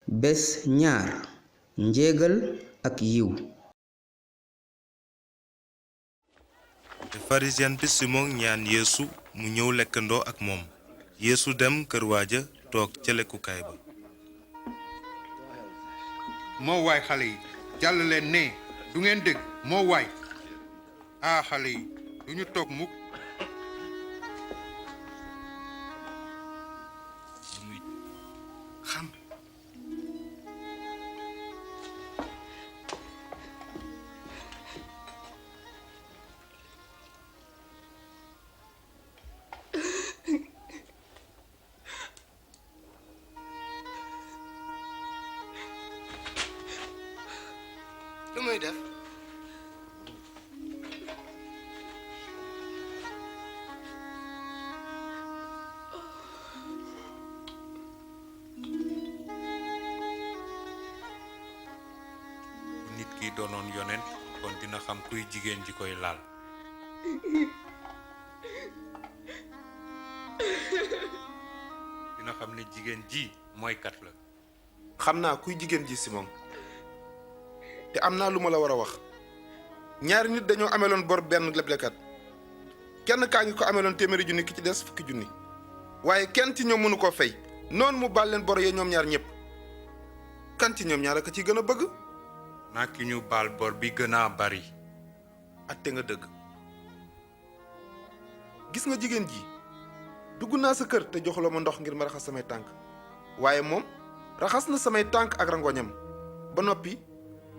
Bés ñaar njéegal ak yiw. te pharisien bi Simon ñaan Yeesu mu ñëw lekkandoo ak moom. Yeesu dem kër waaja toog ca lekkukaay ba. moo waay xale yi jàll leen ne du ngeen dégg moo waay xale yi du ñu toog mukk. xam lu muy def bu nit ki doonoon yonent kon dina xam kuy jigéen ji koy laal. dina xam ne jigéen ji mooy kat la. xam naa kuy jigéen ji Simon te am naa lu ma la war a wax. ñaari nit dañoo ameloon bor benn leblekat kenn kaa ngi ko ameloon téeméeri junni ki ci des fukki junni waaye kenn ci ñoom mënu koo fay noonu mu baal leen bor yee ñoom ñaar ñëpp kan ci ñoom ñaar ak ci gën a bëgg. naa ki ñu baal bor bi gën a bari. atte nga dëgg. gis nga jigéen ji dugg naa sa kër te joxuloo ma ndox ngir ma raxas samay tànk waaye moom raxas na samay tànk ak rangoñam ba noppi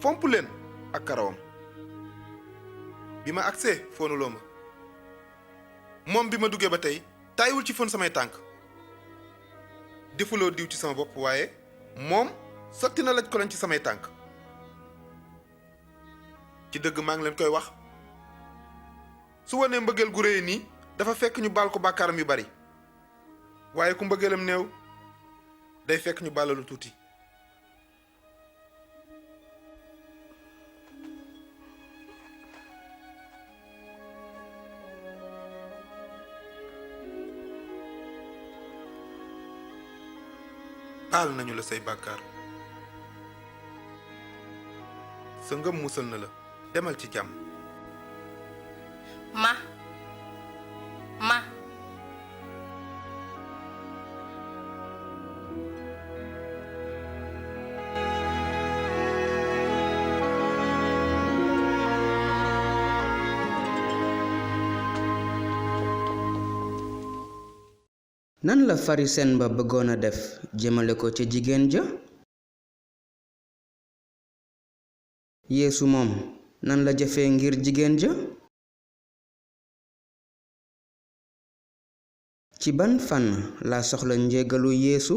fomp leen ak karawam. bi ma agsee foonuloo ma moom bi ma duggee ba tey tàyyiwul ci fon samay tànk defuloo diw ci sama bopp waaye moom sotti na laj ko leen ci samay tànk. ci dëgg maa ngi leen koy wax su wanee mbëggeel gu réy nii dafa fekk ñu baal ko bàkkaaram yu bari waaye ku mbëggeelam néew day fekk ñu baalalu tuuti. baal nañu la say bàkkaar sa ngëm musal na la demal ci jàmm. ma nan la farisen ba bëggoon a def jëmale ko ca jigéen ja. Yeesu moom nan la jëfee ngir jigéen ja. ci ban fànn la soxla njégalu Yeesu.